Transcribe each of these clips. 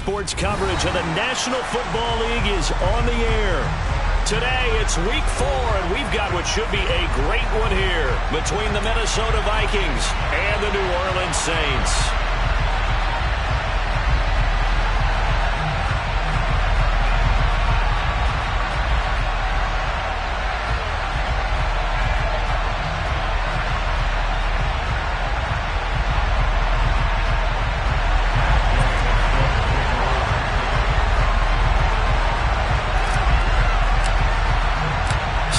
Sports coverage of the National Football League is on the air. Today, it's Week 4, and we've got what should be a great one here between the Minnesota Vikings and the New Orleans Saints.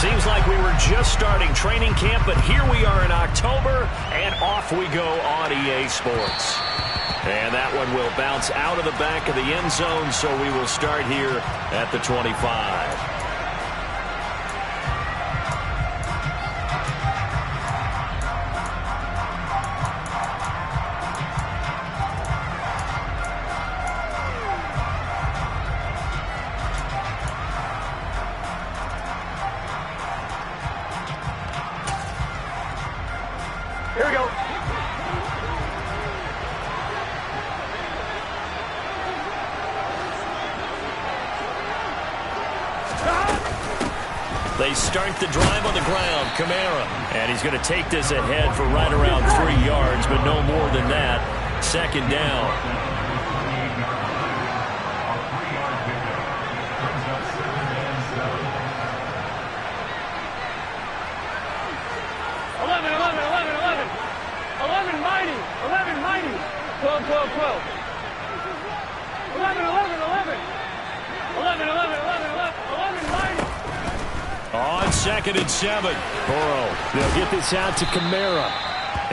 Seems like we were just starting training camp, but here we are in October, and off we go on EA Sports. And that one will bounce out of the back of the end zone, so we will start here at the 25. Here we go. They start the drive on the ground. Kamara. And he's going to take this ahead for right around 3 yards, but no more than that. Second down. 12, 12, 12. 11, 11, 11. 11, 11, 11, 11, 11, 90. On 2nd and 7. Burrow. They'll get this out to Kamara.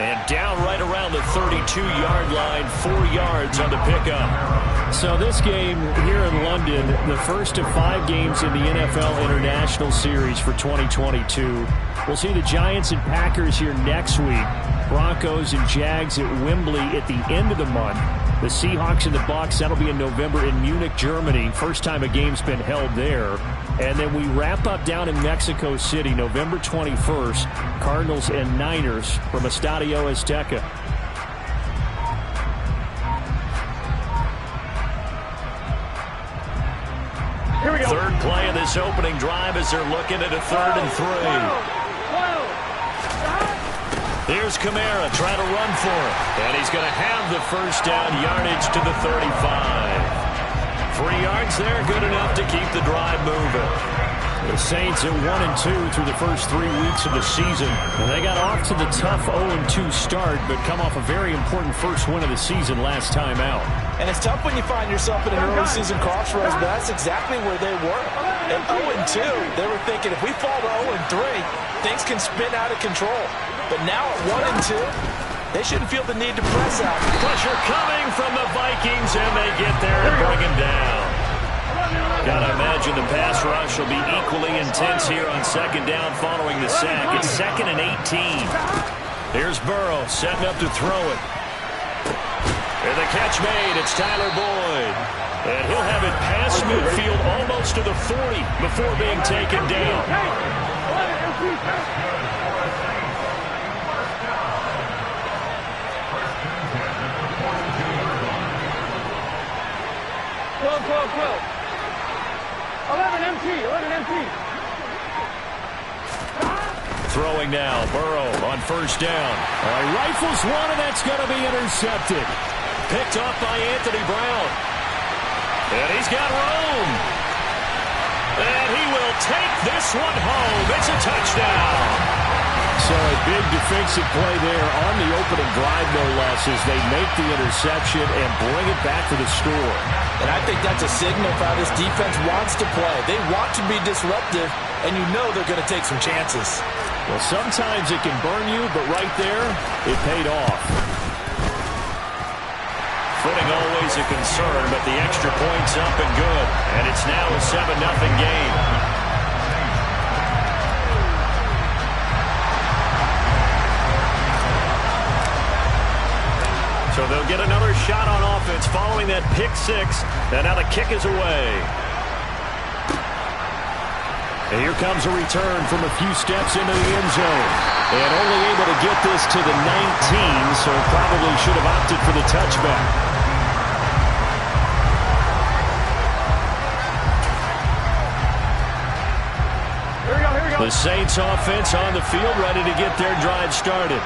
And down right around the 32-yard line. 4 yards on the pickup. So this game here in London, the first of 5 games in the NFL International Series for 2022. We'll see the Giants and Packers here next week. Broncos and Jags at Wembley at the end of the month. The Seahawks and the Bucs, that'll be in November in Munich, Germany. First time a game's been held there. And then we wrap up down in Mexico City, November 21st. Cardinals and Niners from Estadio Azteca. Here we go. Third play of this opening drive as they're looking at a 3rd and 3. Here's Kamara trying to run for it. And he's going to have the first down, yardage to the 35. 3 yards there, good enough to keep the drive moving. The Saints at 1-2 through the first 3 weeks of the season. And they got off to the tough 0-2 start, but come off a very important first win of the season last time out. And it's tough when you find yourself in an early season crossroads, but that's exactly where they were. At 0-2, they were thinking if we fall to 0-3, things can spin out of control. But now at 1-2, they shouldn't feel the need to press out. Pressure coming from the Vikings, and they get there and bring him down. Gotta imagine the pass rush will be equally intense here on 2nd down following the sack. It's 2nd and 18. Here's Burrow setting up to throw it. And the catch made. It's Tyler Boyd. And he'll have it past midfield almost to the 40 before being taken down. Twelve, 12. 11 MT, 11 MT. Throwing now, Burrow on 1st down. Rifles one, and that's going to be intercepted. Picked off by Anthony Brown. And he's got room. And he will take this one home. It's a touchdown. So a big defensive play there on the opening drive, no less, as they make the interception and bring it back to the score. And I think that's a signal for how this defense wants to play. They want to be disruptive, and you know they're going to take some chances. Well, sometimes it can burn you, but right there, it paid off. Footing always a concern, but the extra point's up and good. And it's now a 7-0 game. So they'll get another shot on offense following that pick 6. And now the kick is away. And here comes a return from a few steps into the end zone. And only able to get this to the 19, so probably should have opted for the touchback. The Saints offense on the field, ready to get their drive started.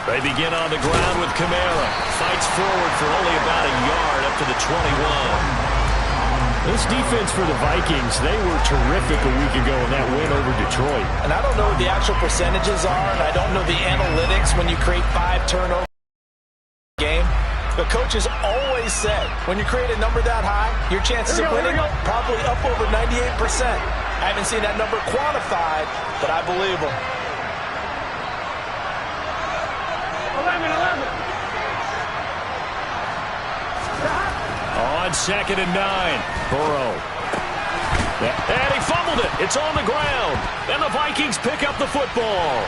They begin on the ground with Kamara. Fights forward for only about a yard up to the 21. This defense for the Vikings, they were terrific a week ago in that win over Detroit. And I don't know what the actual percentages are, and I don't know the analytics when you create 5 turnovers in a game. But coaches always said, when you create a number that high, your chances of winning probably up over 98%. I haven't seen that number quantified, but I believe them. 11. On 2nd and 9, Burrow. And he fumbled it. It's on the ground. And the Vikings pick up the football.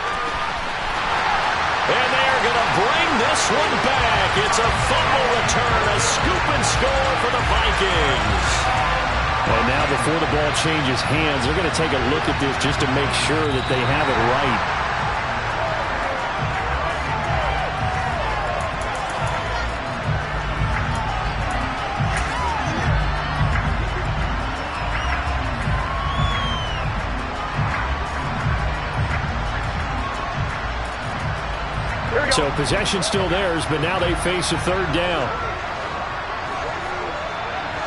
And they're going to bring this one back. It's a fumble return, a scoop and score for the Vikings. And now before the ball changes hands, they're going to take a look at this just to make sure that they have it right. So possession still theirs, but now they face a 3rd down.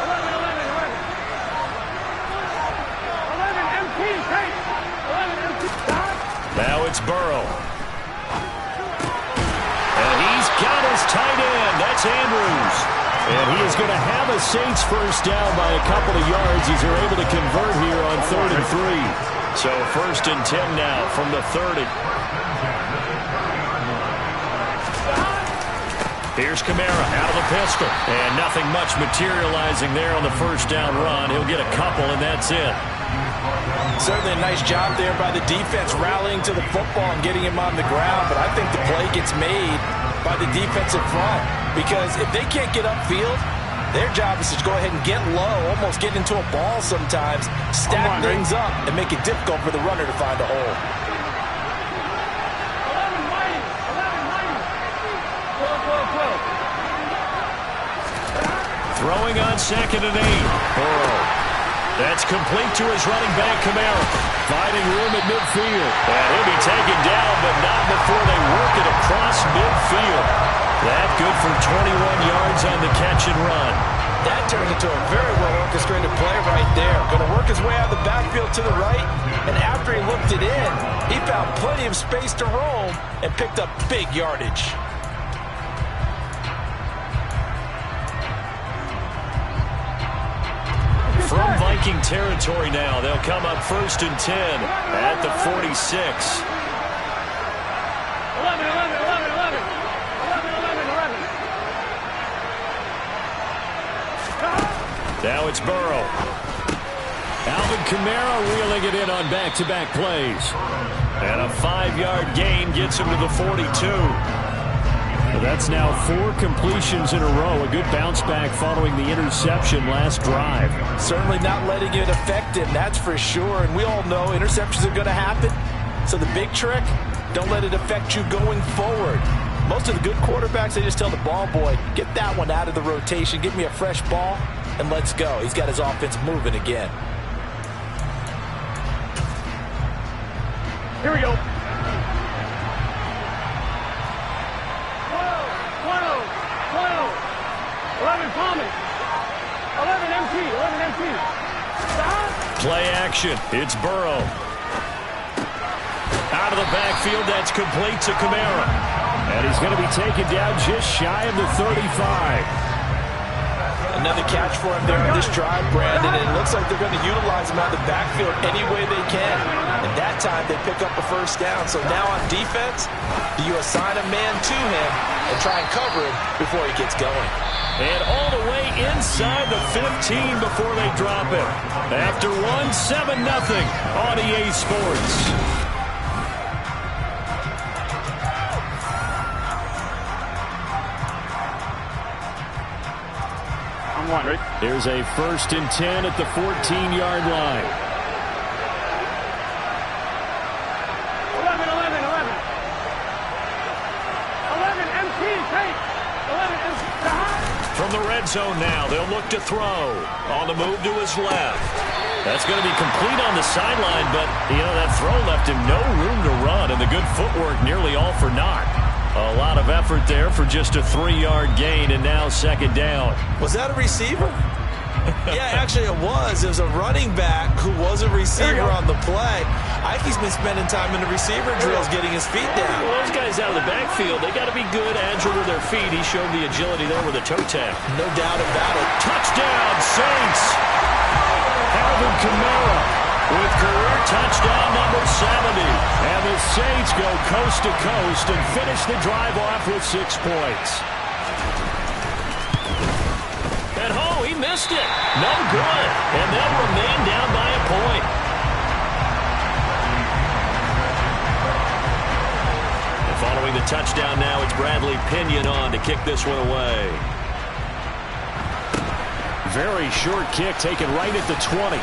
11. Now it's Burrow. And he's got his tight end. That's Andrews. And he is going to have a Saints first down by a couple of yards. He's able to convert here on 3rd and 3. So 1st and 10 now from the 30. Here's Kamara out of the pistol. And nothing much materializing there on the first down run. He'll get a couple, and that's it. Certainly a nice job there by the defense rallying to the football and getting him on the ground. But I think the play gets made by the defensive front. Because if they can't get upfield, their job is to go ahead and get low, almost get into a ball sometimes, stack things up, and make it difficult for the runner to find a hole. Throwing on 2nd and 8. Burrow. That's complete to his running back, Kamara. Finding room at midfield. And he'll be taken down, but not before they work it across midfield. That good for 21 yards on the catch and run. That turned into a very well-orchestrated play right there. Going to work his way out of the backfield to the right. And after he looked it in, he found plenty of space to roam and picked up big yardage. From Viking territory now, they'll come up 1st and 10 at the 46. 11. Now it's Burrow. Alvin Kamara reeling it in on back-to-back plays. And a 5-yard gain gets him to the 42. Well, that's now 4 completions in a row. A good bounce back following the interception last drive. Certainly not letting it affect him, that's for sure. And we all know interceptions are going to happen. So the big trick, don't let it affect you going forward. Most of the good quarterbacks, they just tell the ball boy, get that one out of the rotation, give me a fresh ball, and let's go. He's got his offense moving again. Here we go. 11 Thomas. 11 MT. Stop. Play action. It's Burrow. Out of the backfield, that's complete to Kamara. And he's going to be taken down just shy of the 35. Another catch for him there on this drive, Brandon, and it looks like they're going to utilize him out of the backfield any way they can. And that time they pick up a first down. So now on defense, do you assign a man to him and try and cover him before he gets going? And all the way inside the 15 before they drop it. After 7-0 on EA Sports. Here's a 1st and 10 at the 14-yard line. 11 MT, take. 11 MT. From From the red zone now, they'll look to throw. On the move to his left. That's going to be complete on the sideline, but, that throw left him no room to run, and the good footwork nearly all for naught. A lot of effort there for just a 3-yard gain, and now second down. Was that a receiver? Yeah, actually it was. It was a running back who was a receiver on the play. Ikey's been spending time in the receiver drills getting his feet down. Well, those guys out of the backfield, they got to be good, agile with their feet. He showed the agility there with a toe tap. No doubt about it. Touchdown, Saints! Alvin Kamara with career touchdown number 70. And the Saints go coast to coast and finish the drive off with 6 points. And he missed it. No good. And they'll remain down by a point. And following the touchdown now, it's Bradley Pinion on to kick this one away. Very short kick taken right at the 20.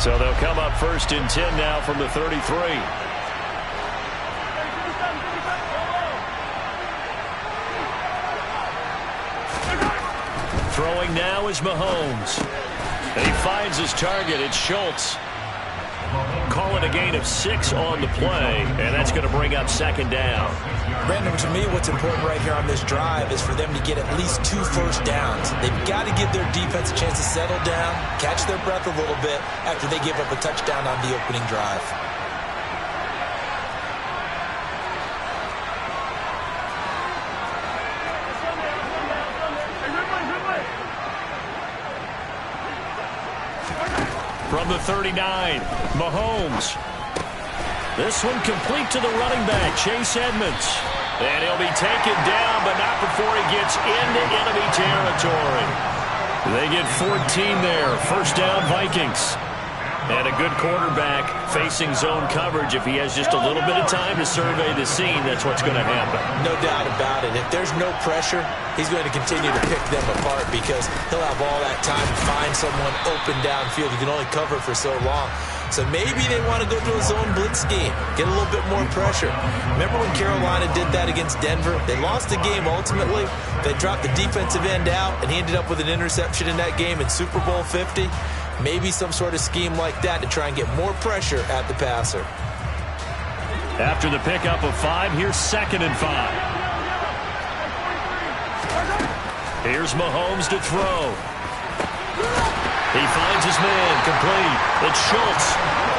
So they'll come up 1st and 10 now from the 33. Throwing now is Mahomes. And he finds his target. It's Schultz. Call it a gain of 6 on the play, and that's going to bring up second down. Brandon, to me, what's important right here on this drive is for them to get at least 2 first downs. They've got to give their defense a chance to settle down, catch their breath a little bit after they give up a touchdown on the opening drive. From the 39, Mahomes. This one complete to the running back, Chase Edmonds. And he'll be taken down, but not before he gets into enemy territory. They get 14 there. First down, Vikings. And a good quarterback facing zone coverage. If he has just a little bit of time to survey the scene, that's what's going to happen. No doubt about it. If there's no pressure, he's going to continue to pick them apart because he'll have all that time to find someone open downfield. He can only cover for so long. So maybe they want to go to a zone blitz scheme, get a little bit more pressure. Remember when Carolina did that against Denver? They lost the game ultimately. They dropped the defensive end out, and he ended up with an interception in that game in Super Bowl 50. Maybe some sort of scheme like that to try and get more pressure at the passer. After the pickup of 5, here's 2nd and 5. Here's Mahomes to throw. He finds his man, complete. It's Schultz.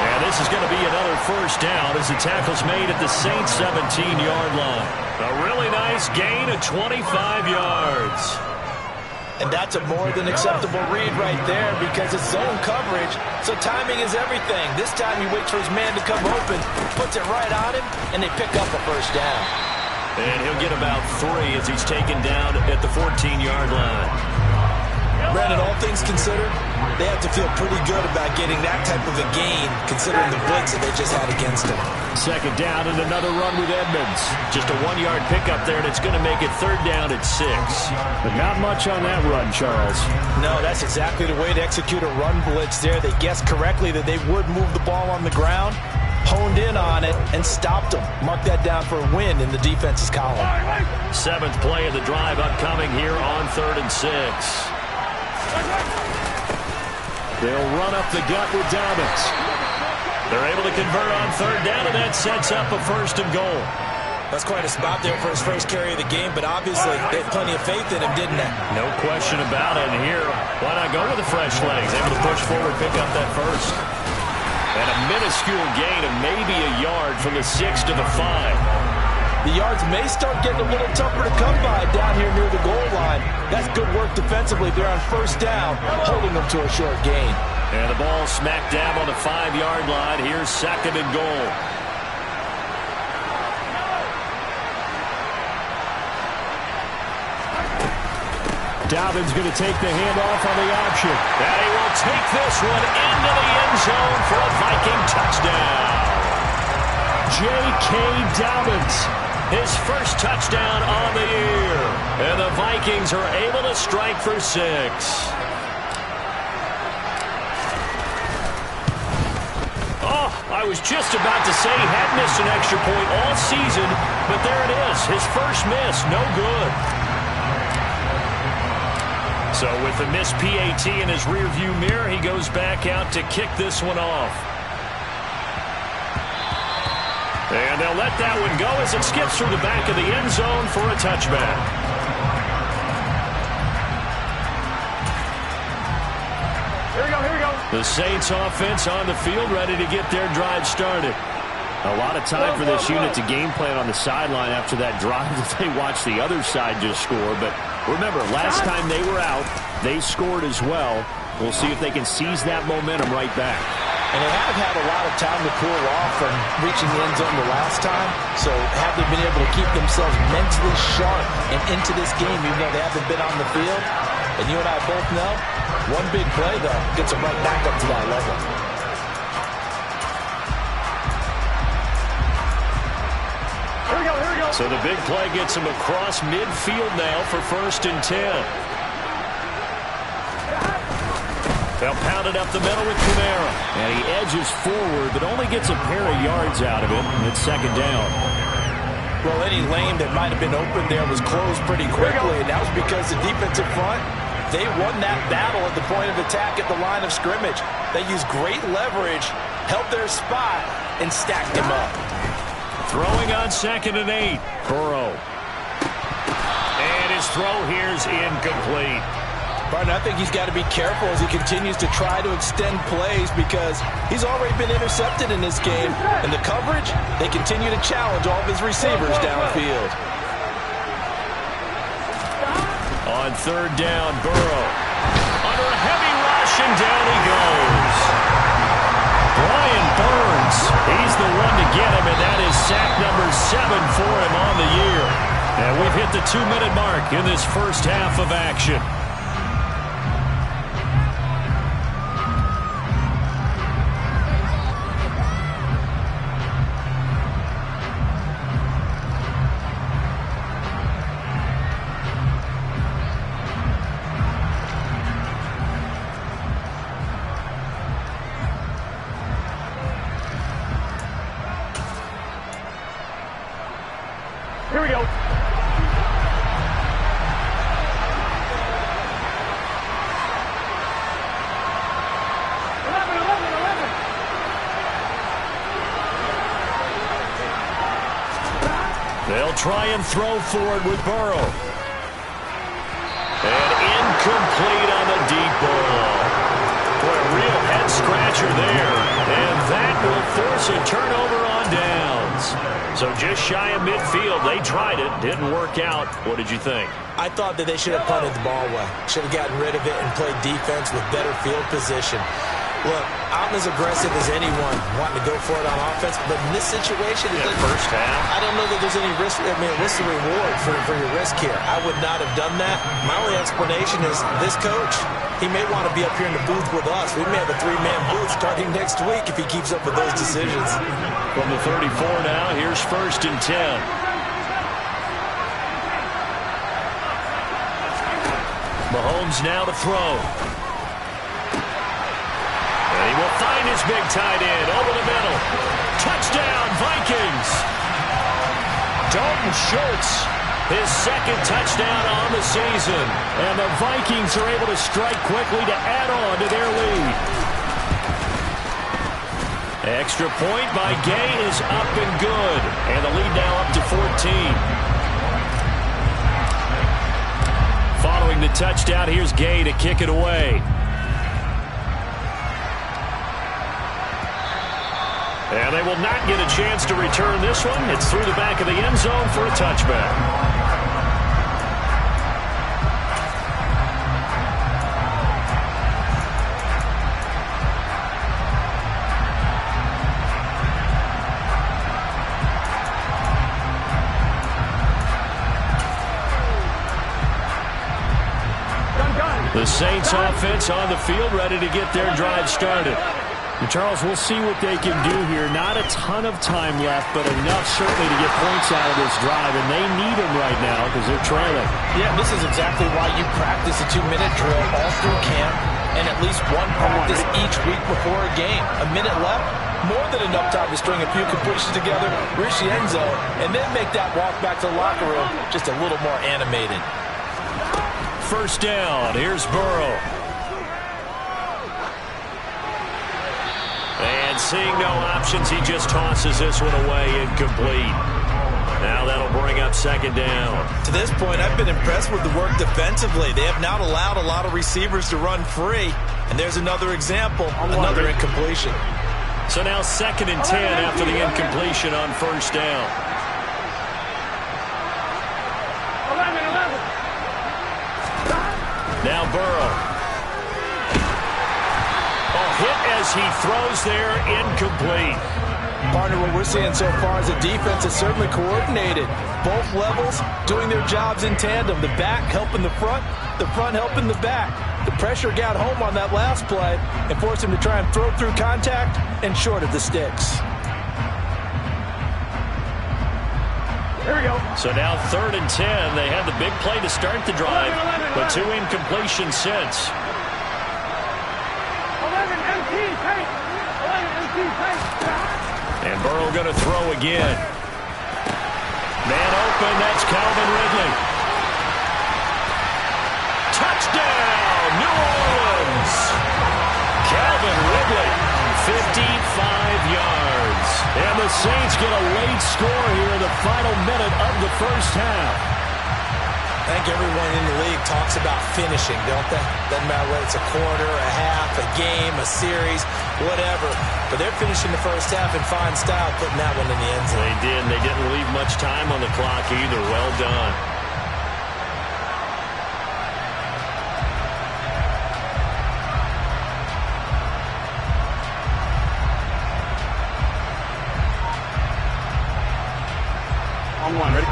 And this is going to be another first down as the tackle's made at the Saints' 17-yard line. A really nice gain of 25 yards. And that's a more than acceptable read right there because it's zone coverage, so timing is everything. This time he waits for his man to come open, puts it right on him, and they pick up a first down. And he'll get about 3 as he's taken down at the 14-yard line. Brandon, all things considered, they have to feel pretty good about getting that type of a gain considering the blitz that they just had against them. Second down and another run with Edmonds. Just a 1-yard pickup there, and it's going to make it 3rd down at 6. But not much on that run, Charles. No, that's exactly the way to execute a run blitz there. They guessed correctly that they would move the ball on the ground, honed in on it, and stopped them. Mark that down for a win in the defense's column. 7th play of the drive upcoming here on 3rd and 6. They'll run up the gut with Dobbins. They're able to convert on 3rd down, and that sets up a 1st and goal. That's quite a spot there for his first carry of the game, but obviously they had plenty of faith in him, didn't they? No question about it. And here, why not go with the fresh legs? Able to push forward, pick up that 1st. And a minuscule gain of maybe a yard from the 6 to the 5. The yards may start getting a little tougher to come by down here near the goal line. That's good work defensively. They're on 1st down, holding them to a short gain. And the ball smacked down on the 5-yard line. Here's 2nd and goal. Dobbins going to take the handoff on the option. And he will take this one into the end zone for a Viking touchdown. J.K. Dobbins, his first touchdown on the year. And the Vikings are able to strike for 6. Oh, I was just about to say he had missed an extra point all season, but there it is. His first miss, no good. So with the missed PAT in his rearview mirror, he goes back out to kick this one off. And they'll let that one go as it skips through the back of the end zone for a touchback. Here we go, here we go. The Saints offense on the field ready to get their drive started. A lot of time for this unit to game plan on the sideline after that drive that they watched the other side just score. But remember, last time they were out, they scored as well. We'll see if they can seize that momentum right back. And they have had a lot of time to cool off from reaching the end zone the last time. So have they been able to keep themselves mentally sharp and into this game, even though they haven't been on the field? And you and I both know, one big play, though, gets them right back up to that level. Here we go, here we go. So the big play gets him across midfield now for 1st and 10. They'll pound it up the middle with Kamara. And he edges forward, but only gets a pair of yards out of it. And it's 2nd down. Well, any lane that might have been open there was closed pretty quickly, and that was because the defensive front, they won that battle at the point of attack at the line of scrimmage. They used great leverage, held their spot, and stacked him up. Throwing on 2nd and 8. Burrow. And his throw here is incomplete. Barton, I think he's got to be careful as he continues to try to extend plays because he's already been intercepted in this game. And the coverage, they continue to challenge all of his receivers downfield. On 3rd down, Burrow. Under a heavy rush, and down he goes. Brian Burns, he's the one to get him, and that is sack number 7 for him on the year. And we've hit the 2-minute mark in this first half of action. Here we go. 11, 11. They'll try and throw for it with Burrow. And incomplete on the deep ball. Boy, a real head-scratcher there. And that will force a turnover on downs. So just shy of midfield. They tried it. Didn't work out. What did you think? I thought that they should have punted the ball away. Should have gotten rid of it and played defense with better field position. Look, I'm as aggressive as anyone wanting to go for it on offense, but in this situation, First half, I don't know that there's any risk. I mean, what's the reward for your risk here? I would not have done that. My only explanation is this coach, he may want to be up here in the booth with us. We may have a 3-man booth starting next week if he keeps up with those decisions. From the 34 now, here's 1st and 10. Mahomes now to throw. And he will find his big tight end over the middle. Touchdown, Vikings! Dalton Schultz, his 2nd touchdown on the season. And the Vikings are able to strike quickly to add on to their lead. Extra point by Gay is up and good. And the lead now up to 14. Following the touchdown, here's Gay to kick it away. And they will not get a chance to return this one. It's through the back of the end zone for a touchback. The Saints offense on the field, ready to get their drive started. And Charles, we'll see what they can do here. Not a ton of time left, but enough certainly to get points out of this drive, and they need them right now because they're trailing. Yeah, this is exactly why you practice a 2-minute drill all through camp and at least one practice each week before a game. A minute left, more than enough time to string a few completions together, reach the end zone, and then make that walk back to the locker room just a little more animated. First down, here's Burrow. And seeing no options, he just tosses this one away, incomplete. Now that'll bring up second down. To this point, I've been impressed with the work defensively. They have not allowed a lot of receivers to run free. And there's another example, another incompletion. So now 2nd and 10 after the incompletion on first down. 11. Now Burrow. Hit as he throws there, incomplete. Partner, what we're seeing so far is a defense that's certainly coordinated. Both levels doing their jobs in tandem. The back helping the front helping the back. The pressure got home on that last play and forced him to try and throw through contact and short of the sticks. Here we go. So now 3rd and 10. They had the big play to start the drive, but 2 incompletions since. 11 MT tight. 11 MT tight. And Burrow going to throw again. Man open, that's Calvin Ridley. Touchdown, New Orleans. Calvin Ridley, 55 yards. And the Saints get a late score here in the final minute of the first half. I think everyone in the league talks about finishing, don't they? Doesn't matter whether it's a quarter, a half, a game, a series, whatever. But they're finishing the first half in fine style, putting that one in the end zone. They did, and they didn't leave much time on the clock either. Well done. On one, ready?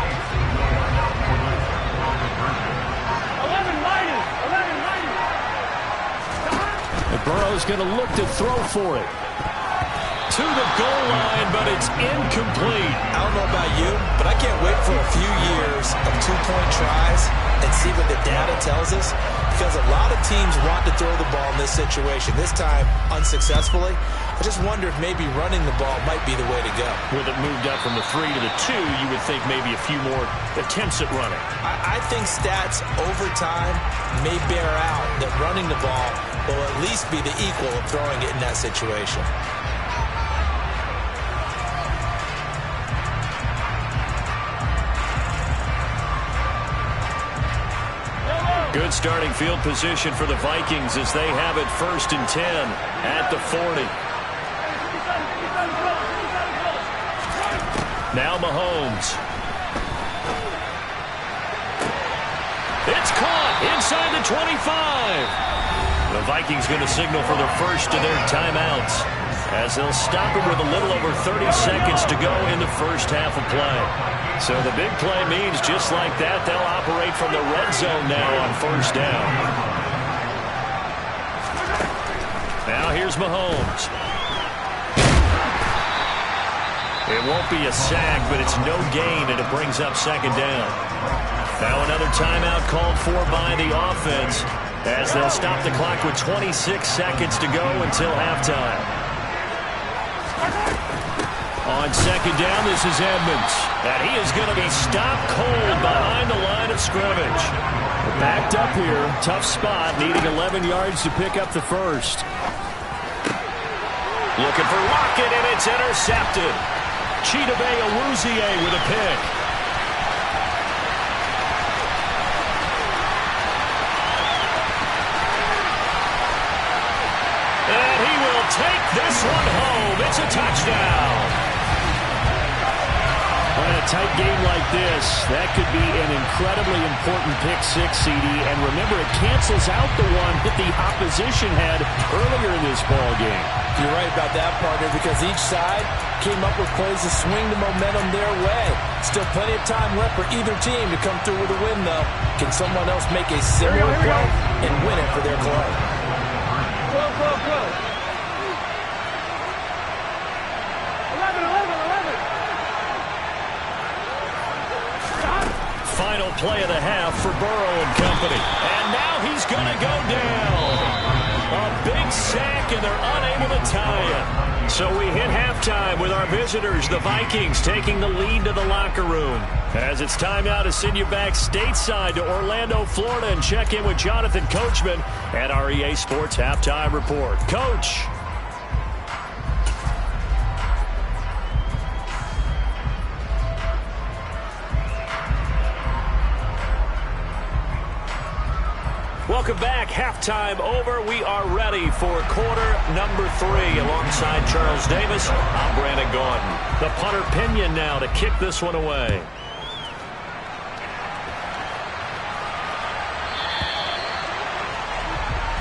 Burrow's going to look to throw for it. To the goal line, but it's incomplete. I don't know about you, but I can't wait for a few years of 2-point tries and see what the data tells us. Because a lot of teams want to throw the ball in this situation. This time, unsuccessfully. I just wonder if maybe running the ball might be the way to go. With it moved up from the 3 to the 2, you would think maybe a few more attempts at running. I think stats over time may bear out that running the ball will at least be the equal of throwing it in that situation. Good starting field position for the Vikings as they have it 1st and 10 at the 40. Now Mahomes. It's caught inside the 25. The Vikings going to signal for their first of their timeouts as they'll stop it with a little over 30 seconds to go in the first half of play. So the big play means just like that, they'll operate from the red zone now on first down. Now here's Mahomes. It won't be a sack, but it's no gain, and it brings up second down. Now another timeout called for by the offense as they'll stop the clock with 26 seconds to go until halftime. On second down, this is Edmonds. And he is going to be stopped cold behind the line of scrimmage. Backed up here, tough spot, needing 11 yards to pick up the first. Looking for Lockett, and it's intercepted. Chidobe Awuzie with a pick. And he will take this one home. It's a touchdown. And a tight game like this, that could be an incredibly important pick six, CD. And remember, it cancels out the one that the opposition had earlier in this ball game. You're right about that, partner, because each side came up with plays to swing the momentum their way. Still plenty of time left for either team to come through with a win, though. Can someone else make a similar play and win it for their club? Go. 11. Final play of the half for Burrow and company. And now he's going to go down. A big sack, and they're unable to tie it. So we hit halftime with our visitors, the Vikings, taking the lead to the locker room. As it's time now to send you back stateside to Orlando, Florida, and check in with Jonathan Coachman at our EA Sports Halftime Report. Coach. Welcome back. Halftime over. We are ready for quarter number 3. Alongside Charles Davis, I'm Brandon Gaudin. The punter Pinion now to kick this one away.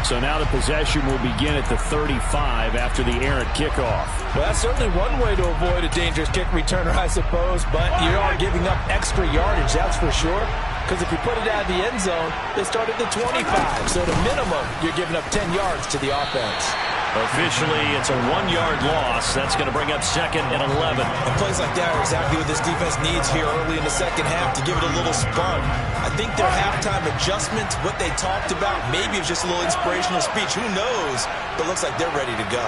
So now the possession will begin at the 35 after the errant kickoff. Well, that's certainly one way to avoid a dangerous kick returner, I suppose, but you are giving up extra yardage, that's for sure. Because if you put it out of the end zone, they start at the 25. So at a minimum, you're giving up 10 yards to the offense. Officially, it's a 1-yard loss. That's going to bring up 2nd and 11. And plays like that are exactly what this defense needs here early in the second half to give it a little spark. I think their halftime adjustment, what they talked about, maybe it's just a little inspirational speech. Who knows? But it looks like they're ready to go.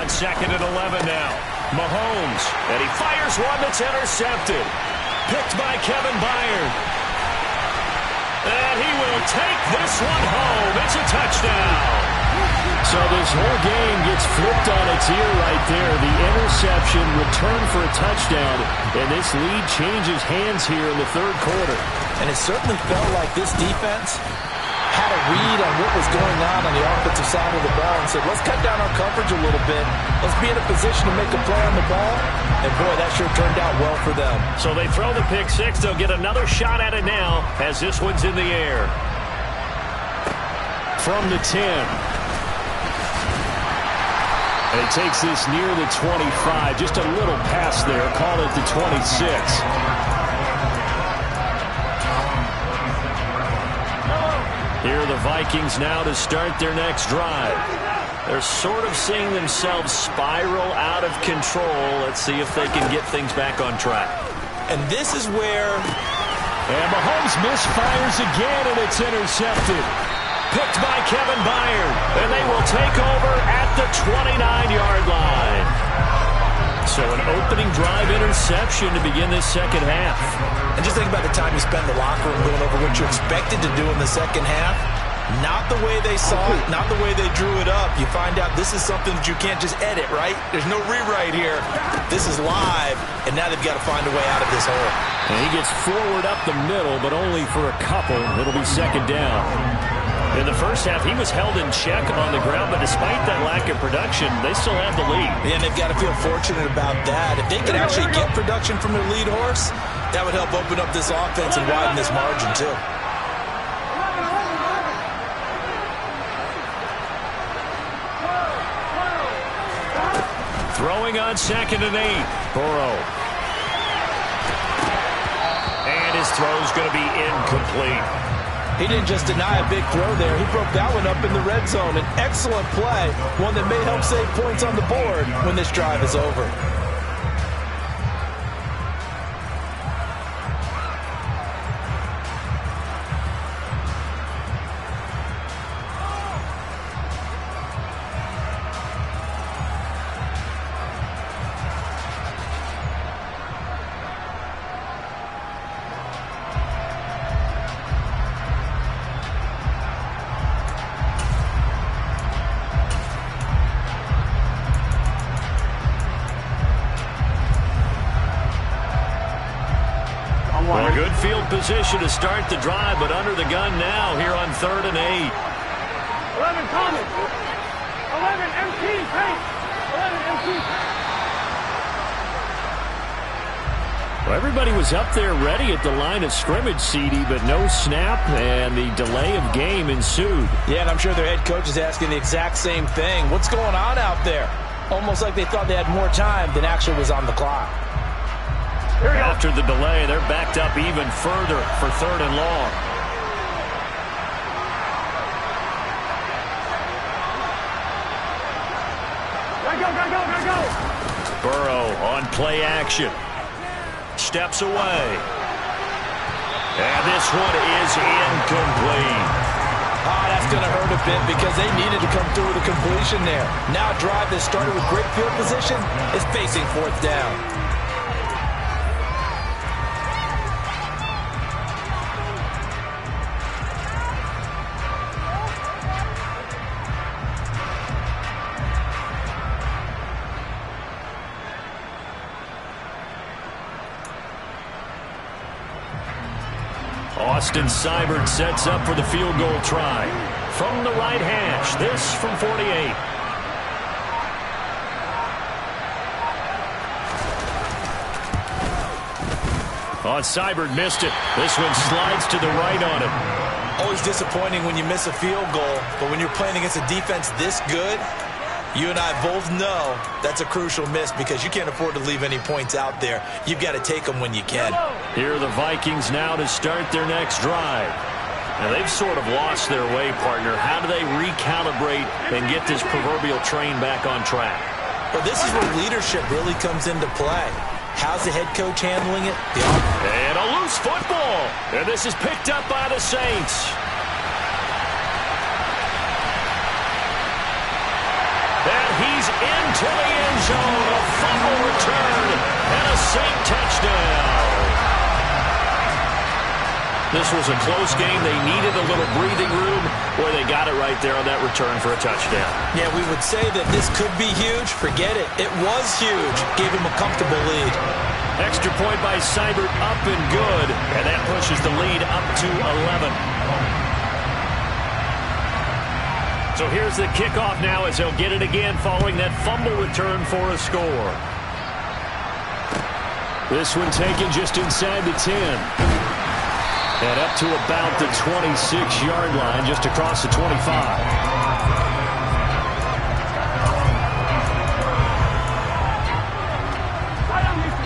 On 2nd and 11 now. Mahomes, and he fires one that's intercepted. Picked by Kevin Byard. And he will take this one home. It's a touchdown. So this whole game gets flipped on its ear right there. The interception returned for a touchdown, and this lead changes hands here in the third quarter. And it certainly felt like this defense had a read on what was going on the offensive side of the ball and said, let's cut down our coverage a little bit. Let's be in a position to make a play on the ball. And, boy, that sure turned out well for them. So they throw the pick six. They'll get another shot at it now as this one's in the air. From the 10. And he takes this near the 25. Just a little pass there. Call it the 26. Here are the Vikings now to start their next drive. They're sort of seeing themselves spiral out of control. Let's see if they can get things back on track. And this is where... And Mahomes misfires again, and it's intercepted. Picked by Kevin Byard. And they will take over at the 29-yard line. So an opening drive interception to begin this second half. And just think about the time you spend in the locker room going over what you expected to do in the second half. Not the way they saw it, not the way they drew it up. You find out this is something that you can't just edit, right? There's no rewrite here. This is live, and now they've got to find a way out of this hole. And he gets forward up the middle, but only for a couple. It'll be second down. In the first half, he was held in check on the ground, but despite that lack of production, they still have the lead. And they've got to feel fortunate about that. If they could actually get production from their lead horse, that would help open up this offense and widen this margin, too. Throwing on 2nd and 8. Burrow. And his throw's going to be incomplete. He didn't just deny a big throw there. He broke that one up in the red zone. An excellent play, one that may help save points on the board when this drive is over. Well, good field position to start the drive, but under the gun now here on 3rd and 8. 11 coming. 11 empty. Hey. 11 empty. Well, everybody was up there ready at the line of scrimmage, CD, but no snap, and the delay of game ensued. Yeah, and I'm sure their head coach is asking the exact same thing. What's going on out there? Almost like they thought they had more time than actually was on the clock. After the delay, they're backed up even further for 3rd and long. Gotta go. Burrow on play action. Steps away. And this one is incomplete. That's going to hurt a bit because they needed to come through with a completion there. Now a drive that started with great field position is facing 4th down. Austin Seibert sets up for the field goal try. From the right hash, this from 48. Seibert missed it. This one slides to the right on him. Always disappointing when you miss a field goal, but when you're playing against a defense this good, you and I both know that's a crucial miss because you can't afford to leave any points out there. You've got to take them when you can. Here are the Vikings now to start their next drive. Now, they've sort of lost their way, partner. How do they recalibrate and get this proverbial train back on track? Well, this is where leadership really comes into play. How's the head coach handling it? And a loose football. And this is picked up by the Saints. And he's into the end zone. A fumble return and a Saint touchdown. This was a close game. They needed a little breathing room. Boy, they got it right there on that return for a touchdown. Yeah, we would say that this could be huge. Forget it. It was huge. Gave him a comfortable lead. Extra point by Seibert, up and good. And that pushes the lead up to 11. So here's the kickoff now as they'll get it again following that fumble return for a score. This one taken just inside the 10. And up to about the 26-yard line, just across the 25.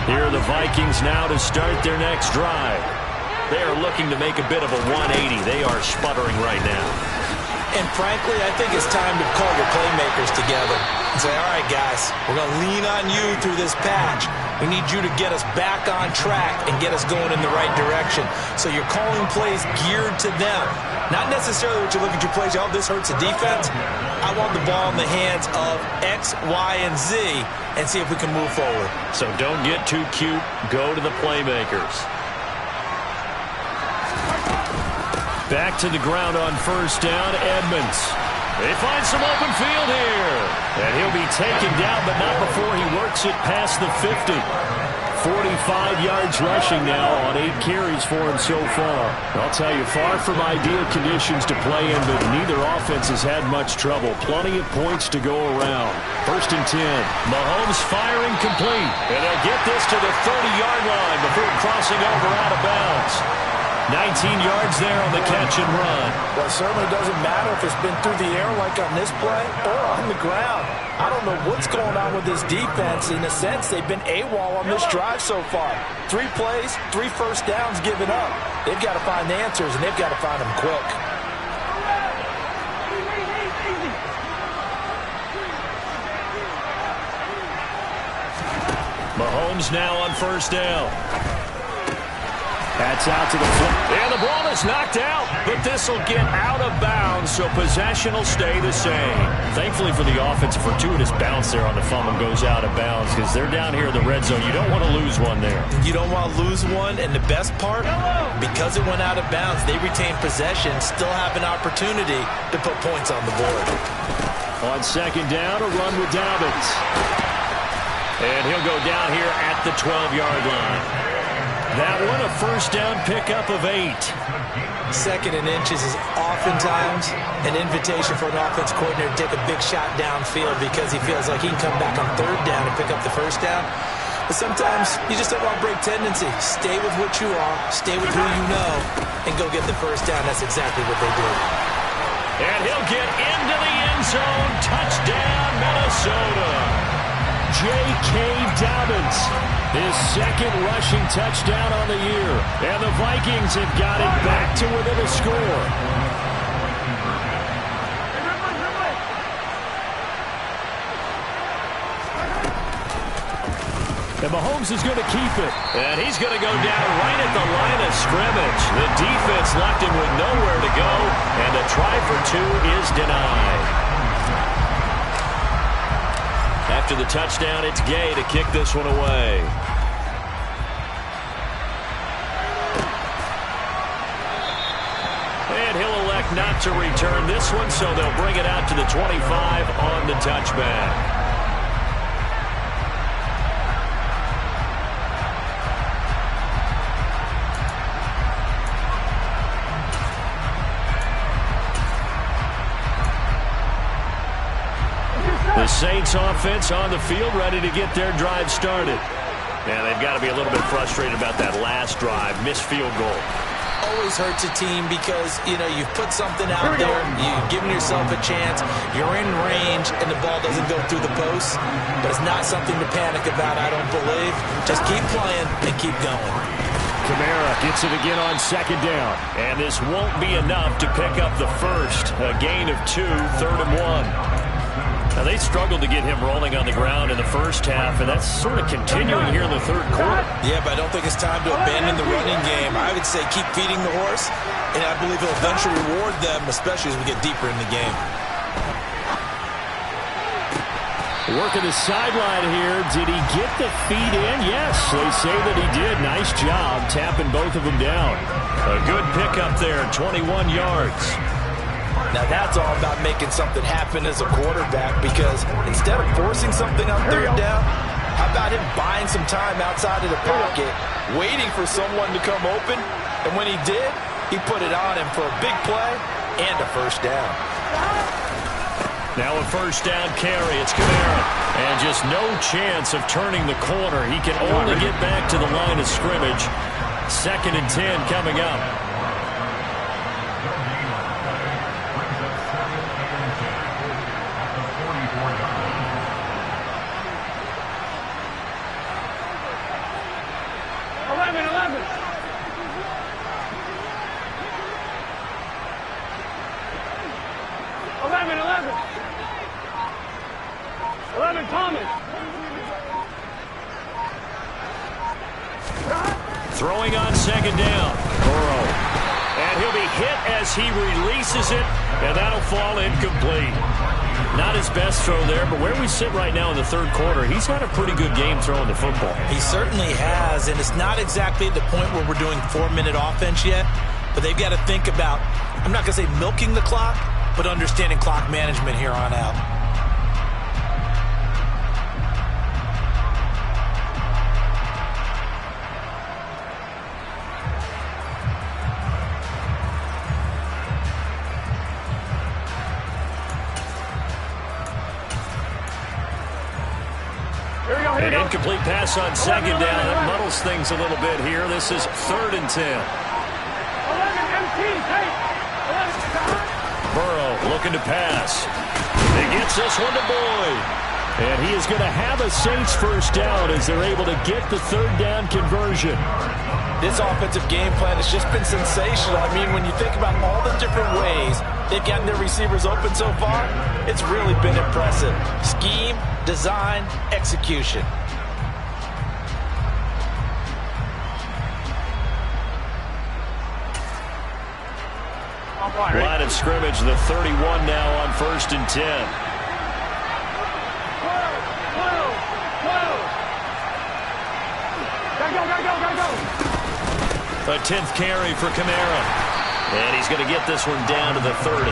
Here are the Vikings now to start their next drive. They are looking to make a bit of a 180. They are sputtering right now. And frankly, I think it's time to call your playmakers together and say, all right, guys, we're going to lean on you through this patch. We need you to get us back on track and get us going in the right direction. So you're calling plays geared to them. Not necessarily what you look at your plays, oh, this hurts the defense. I want the ball in the hands of X, Y, and Z and see if we can move forward. So don't get too cute. Go to the playmakers. Back to the ground on first down, Edmonds. They find some open field here. And he'll be taken down, but not before he works it past the 50. 45 yards rushing now on 8 carries for him so far. I'll tell you, far from ideal conditions to play in, but neither offense has had much trouble. Plenty of points to go around. 1st and 10. Mahomes firing complete. And they'll get this to the 30-yard line before crossing over out of bounds. 19 yards there on the catch and run. Well, it certainly doesn't matter if it's been through the air like on this play or on the ground. I don't know what's going on with this defense. In a sense, they've been AWOL on this drive so far. 3 plays, 3 first downs given up. They've got to find answers, and they've got to find them quick. Mahomes now on first down. That's out to the floor. And the ball is knocked out, but this will get out of bounds, so possession will stay the same. Thankfully for the offense, a fortuitous bounce there on the fumble goes out of bounds because they're down here in the red zone. You don't want to lose one there. You don't want to lose one, and the best part, because it went out of bounds, they retain possession, still have an opportunity to put points on the board. On second down, a run with Dobbins. And he'll go down here at the 12-yard line. That one, a first down pickup of 8. 2nd and inches is oftentimes an invitation for an offense coordinator to take a big shot downfield because he feels like he can come back on 3rd down and pick up the first down. But sometimes you just have a break tendency. Stay with what you are, stay with who you know, and go get the first down. That's exactly what they did. And he'll get into the end zone. Touchdown, Minnesota. J.K. Dobbins, his second rushing touchdown on the year. And the Vikings have got it back to within a score. And Mahomes is going to keep it. And he's going to go down right at the line of scrimmage. The defense left him with nowhere to go. And a try for two is denied. After the touchdown, it's Gay to kick this one away. And he'll elect not to return this one, so they'll bring it out to the 25 on the touchback. The Saints offense on the field, ready to get their drive started. And they've got to be a little bit frustrated about that last drive, missed field goal. Always hurts a team because, you've put something out there, you've given yourself a chance, you're in range, and the ball doesn't go through the post. But it's not something to panic about, I don't believe. Just keep playing and keep going. Kamara gets it again on second down. And this won't be enough to pick up the first. A gain of 2, 3rd and 1. Now, they struggled to get him rolling on the ground in the first half, and that's sort of continuing here in the third quarter. Yeah, but I don't think it's time to abandon the running game. I would say keep feeding the horse, and I believe he'll eventually reward them, especially as we get deeper in the game. Working the sideline here. Did he get the feet in? Yes, they say that he did. Nice job tapping both of them down. A good pickup there, 21 yards. Now, that's all about making something happen as a quarterback, because instead of forcing something on third down, how about him buying some time outside of the pocket, waiting for someone to come open, and when he did, he put it on him for a big play and a first down. Now a first down carry. It's Kamara. And just no chance of turning the corner. He can only get back to the line of scrimmage. 2nd and 10 coming up. Throwing on second down. Burrow. And he'll be hit as he releases it, and that'll fall incomplete. Not his best throw there, but where we sit right now in the third quarter, he's had a pretty good game throwing the football. He certainly has, and it's not exactly at the point where we're doing 4-minute offense yet, but they've got to think about, I'm not going to say milking the clock, but understanding clock management here on out. An incomplete pass on second down. That muddles things a little bit here. This is 3rd and 10. Burrow looking to pass. He gets this one to Boyd. And he is going to have a Saints first down as they're able to get the 3rd down conversion. This offensive game plan has just been sensational. I mean, when you think about all the different ways they've gotten their receivers open so far, it's really been impressive. Scheme, design, execution. Line of scrimmage, the 31 now on 1st and 10. A 10th carry for Kamara. And he's going to get this one down to the 30.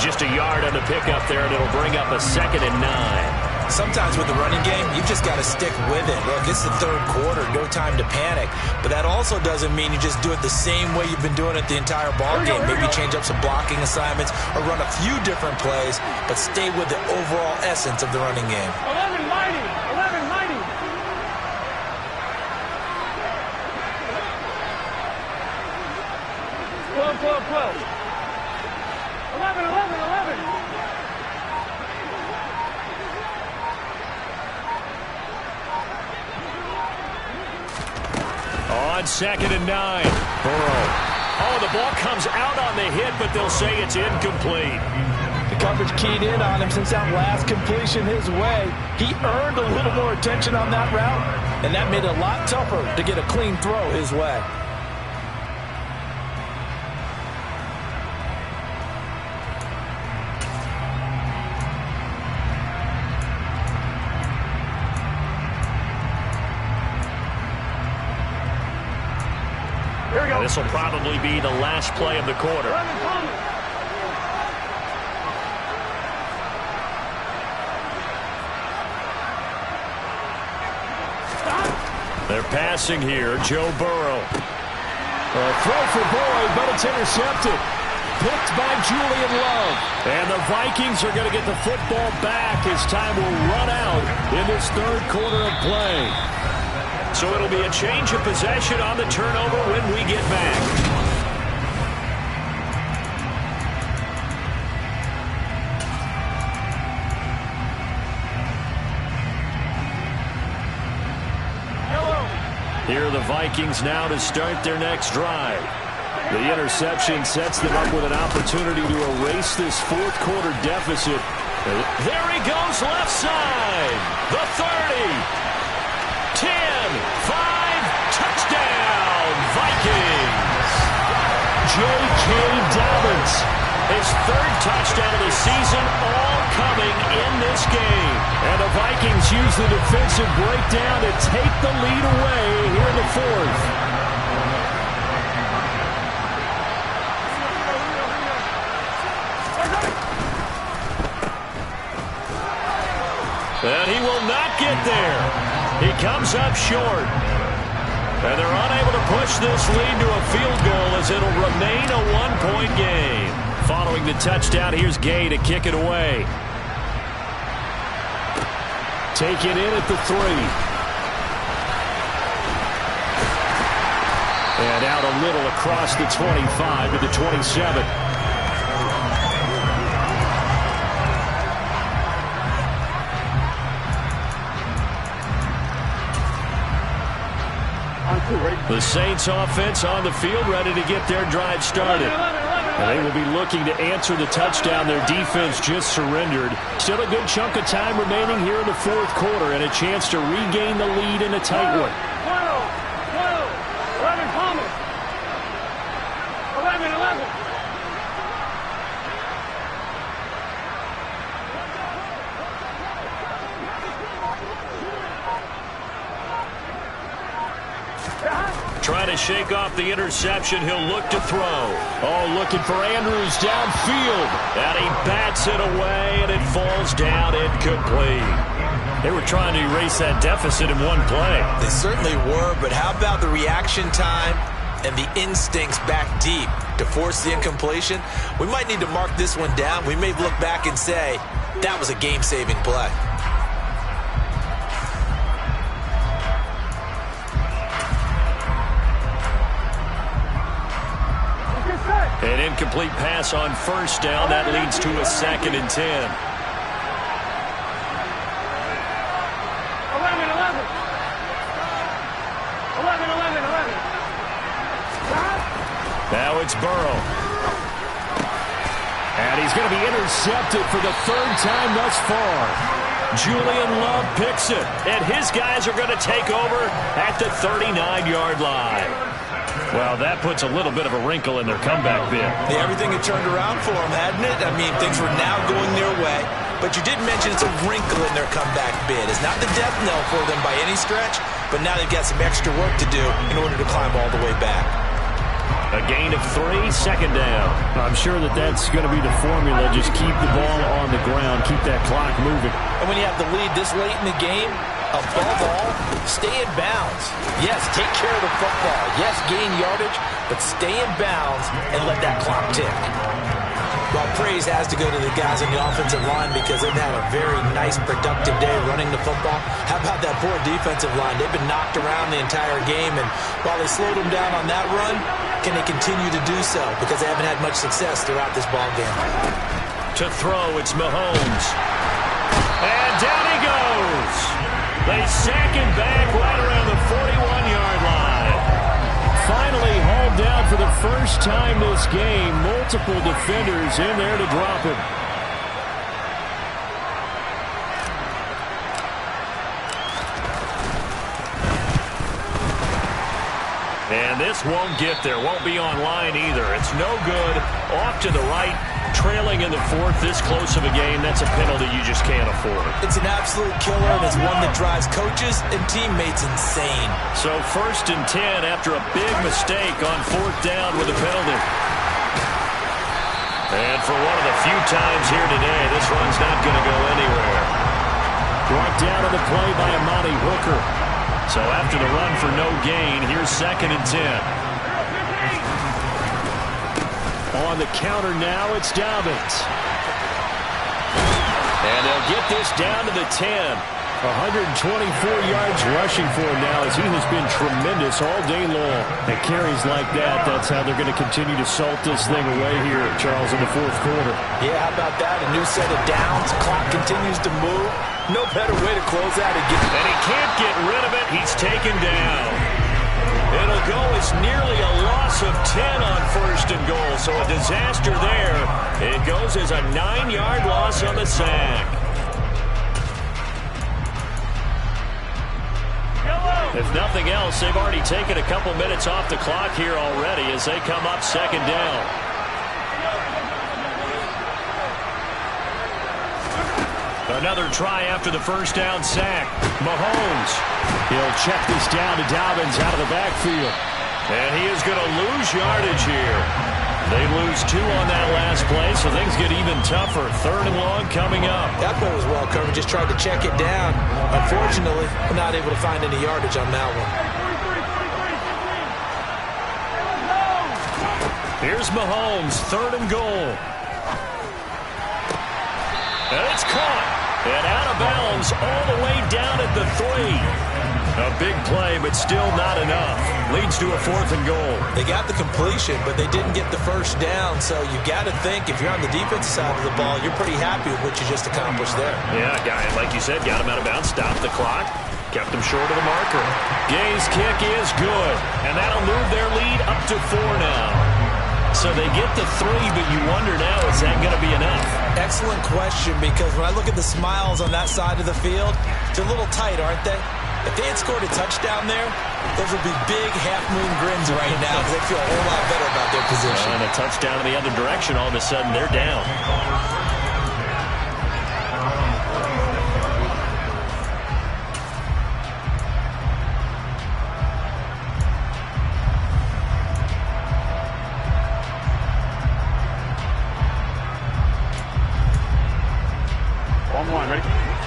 Just a yard on the pickup there, and it'll bring up a 2nd and 9. Sometimes with the running game, you've just got to stick with it. Look, it's the third quarter, no time to panic. But that also doesn't mean you just do it the same way you've been doing it the entire ball game. Maybe change up some blocking assignments or run a few different plays, but stay with the overall essence of the running game. 11 mighty. 12, 12. 11, 11, 11. On 2nd and 9. Burrow. Oh, the ball comes out on the hit, but they'll say it's incomplete. The coverage keyed in on him since that last completion his way. He earned a little more attention on that route, and that made it a lot tougher to get a clean throw his way. Here we go. This will probably be the last play of the quarter. 11, Thomas. They're passing here. Joe Burrow. A throw for Boyd, but it's intercepted. Picked by Julian Love. And the Vikings are going to get the football back as time will run out in this third quarter of play. So it'll be a change of possession on the turnover when we get back. Here are the Vikings now to start their next drive. The interception sets them up with an opportunity to erase this fourth quarter deficit. There he goes left side. The 30. 10. 5. Touchdown. Vikings. J.K. Dobbins. His third touchdown of the season, all coming in this game. And the Vikings use the defensive breakdown to take the lead away here in the fourth. And he will not get there. He comes up short. And they're unable to push this lead to a field goal as it'll remain a one-point game. Following the touchdown, here's Gay to kick it away. Taken in at the 3. And out a little across the 25 to the 27. The Saints offense on the field, ready to get their drive started. And they will be looking to answer the touchdown their defense just surrendered. Still a good chunk of time remaining here in the fourth quarter and a chance to regain the lead in a tight one. 11, Thomas. 11, 11. Trying to shake off the interception. He'll look to throw. Oh, looking for Andrews downfield. And he bats it away, and it falls down incomplete. They were trying to erase that deficit in one play. They certainly were, but how about the reaction time and the instincts back deep to force the incompletion? We might need to mark this one down. We may look back and say, that was a game-saving play. An incomplete pass on first down. That leads to a 2nd and 10. 11, 11. Now it's Burrow. And he's going to be intercepted for the third time thus far. Julian Love picks it, and his guys are going to take over at the 39-yard line. Well, that puts a little bit of a wrinkle in their comeback bid. Yeah, everything had turned around for them, hadn't it? I mean, things were now going their way. But you did mention it's a wrinkle in their comeback bid. It's not the death knell for them by any stretch, but now they've got some extra work to do in order to climb all the way back. A gain of 3, 2nd down. I'm sure that's going to be the formula. Just keep the ball on the ground, keep that clock moving. And when you have the lead this late in the game, above all, stay in bounds. Yes, take care of the football. Yes, gain yardage, but stay in bounds and let that clock tick. Well, praise has to go to the guys on the offensive line because they've had a very nice, productive day running the football. How about that poor defensive line? They've been knocked around the entire game, and while they slowed them down on that run, can they continue to do so? Because they haven't had much success throughout this ball game. To throw, it's Mahomes. And down he goes. They sack him back right around the 41-yard line. Finally hauled down for the first time this game. Multiple defenders in there to drop him. And this won't get there. Won't be online either. It's no good. Off to the right. Trailing in the fourth, this close of a game, that's a penalty you just can't afford. It's an absolute killer, and it's one that drives coaches and teammates insane. So 1st and 10 after a big mistake on 4th down with a penalty. And for one of the few times here today, this run's not going to go anywhere. Brought down on the play by Amani Hooker. So after the run for no gain, here's 2nd and 10. On the counter now, it's Dobbins. And they'll get this down to the 10. 124 yards rushing for him now as he has been tremendous all day long. And carries like that, that's how they're going to continue to salt this thing away here, Charles, in the 4th quarter. Yeah, how about that? A new set of downs. Clock continues to move. No better way to close out a game. And he can't get rid of it. He's taken down. It'll go as nearly a loss of 10 on 1st and goal. So a disaster there. It goes as a 9-yard loss on the sack. If nothing else, they've already taken a couple minutes off the clock here already as they come up 2nd down. Another try after the 1st down sack. Mahomes. He'll check this down to Dobbins out of the backfield. And he is going to lose yardage here. They lose 2 on that last play, so things get even tougher. 3rd and long coming up. That play was well covered. Just tried to check it down. Unfortunately, we're not able to find any yardage on that one. Here's Mahomes, 3rd and goal. And it's caught. And out of bounds all the way down at the 3. A big play, but still not enough. Leads to a 4th and goal. They got the completion, but they didn't get the 1st down. So you got to think, if you're on the defensive side of the ball, you're pretty happy with what you just accomplished there. Yeah, guy, like you said, got him out of bounds, stopped the clock, kept him short of the marker. Gay's kick is good, and that'll move their lead up to 4 now. So they get the 3, but you wonder now, is that going to be enough? Excellent question, because when I look at the smiles on that side of the field, they're a little tight, aren't they? If they had scored a touchdown there, those would be big half-moon grins right now because they feel a whole lot better about their position. And a touchdown in the other direction, all of a sudden they're down.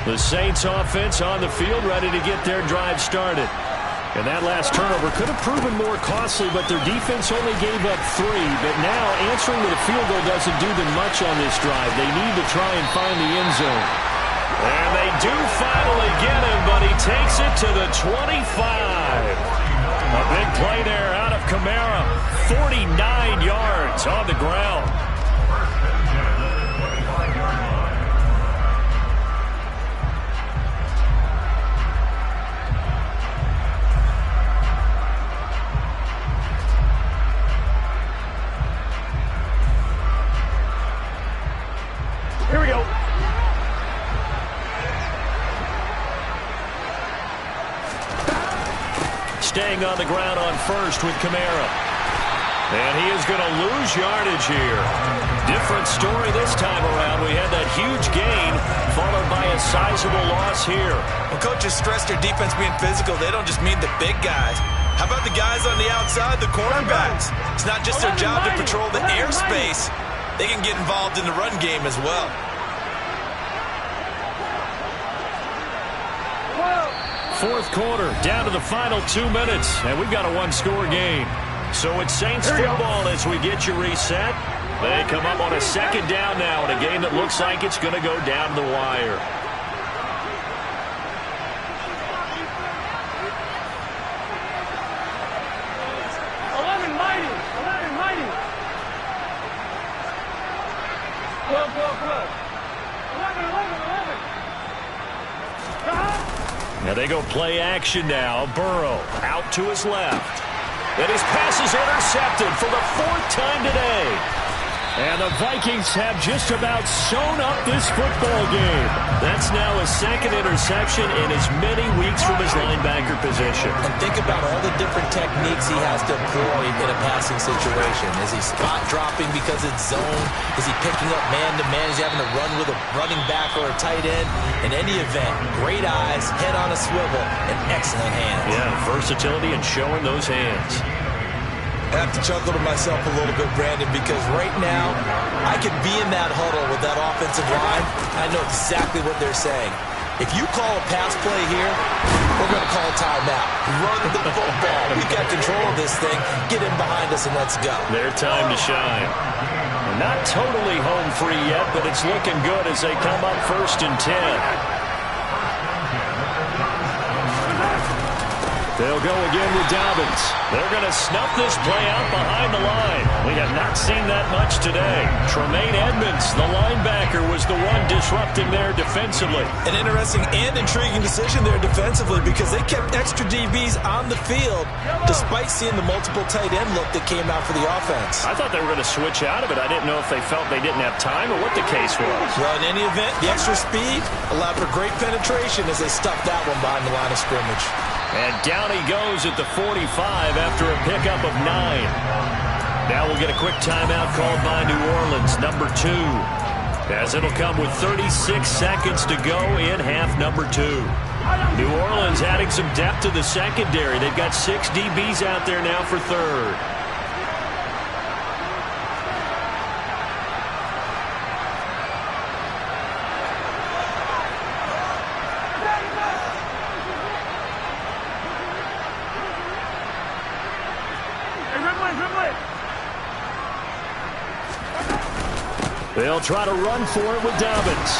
The Saints offense on the field, ready to get their drive started. And that last turnover could have proven more costly, but their defense only gave up 3. But now answering with a field goal doesn't do them much on this drive. They need to try and find the end zone. And they do finally get him, but he takes it to the 25. A big play there out of Kamara. 49 yards on the ground. Here we go. Staying on the ground on 1st with Kamara. And he is going to lose yardage here. Different story this time around. We had that huge gain followed by a sizable loss here. When coaches stress their defense being physical, they don't just mean the big guys. How about the guys on the outside, the cornerbacks? It's not just their job to patrol the airspace. They can get involved in the run game as well. Fourth quarter, down to the final 2 minutes, and we've got a 1-score game. So it's Saints football as we get you reset. They come up on a second down now in a game that looks like it's going to go down the wire. Now they go play action now. Burrow out to his left. And his pass is intercepted for the 4th time today. And the Vikings have just about sewn up this football game. That's now his 2nd interception in as many weeks from his linebacker position. And think about all the different techniques he has to employ in a passing situation. Is he spot dropping because it's zone? Is he picking up man-to-man? Is he having to run with a running back or a tight end? In any event, great eyes, head on a swivel, and excellent hands. Yeah, versatility and showing those hands. I have to chuckle to myself a little bit, Brandon, because right now I could be in that huddle with that offensive line. I know exactly what they're saying. If you call a pass play here, we're going to call a timeout. Run the football. We got control of this thing. Get in behind us and let's go. Their time to shine. Not totally home free yet, but it's looking good as they come up 1st and 10. They'll go again with Dobbins. They're going to snuff this play out behind the line. We have not seen that much today. Tremaine Edmonds, the linebacker, was the one disrupting there defensively. An interesting and intriguing decision there defensively because they kept extra DBs on the field despite seeing the multiple tight end look that came out for the offense. I thought they were going to switch out of it. I didn't know if they felt they didn't have time or what the case was. Well, in any event, the extra speed allowed for great penetration as they stuffed that one behind the line of scrimmage. And down he goes at the 45 after a pickup of 9. Now we'll get a quick timeout called by New Orleans, number 2. As it'll come with 36 seconds to go in half number 2. New Orleans adding some depth to the secondary. They've got 6 DBs out there now for 3rd. They'll try to run for it with Dobbins.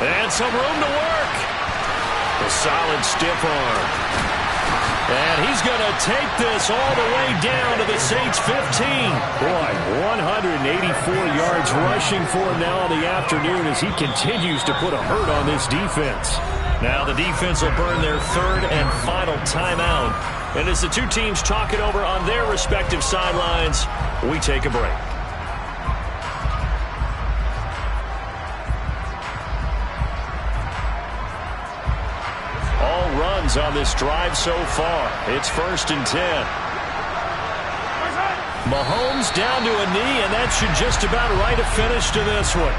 And some room to work. A solid stiff arm. And he's going to take this all the way down to the Saints 15. Boy, 184 yards rushing for him now in the afternoon as he continues to put a hurt on this defense. Now the defense will burn their 3rd and final timeout. And as the two teams talk it over on their respective sidelines, we take a break. On this drive so far. It's 1st and 10. Mahomes down to a knee, and that should just about write a finish to this one.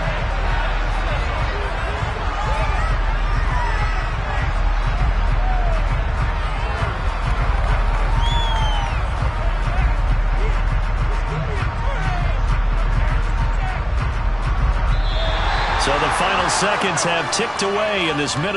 So the final seconds have ticked away in this minute.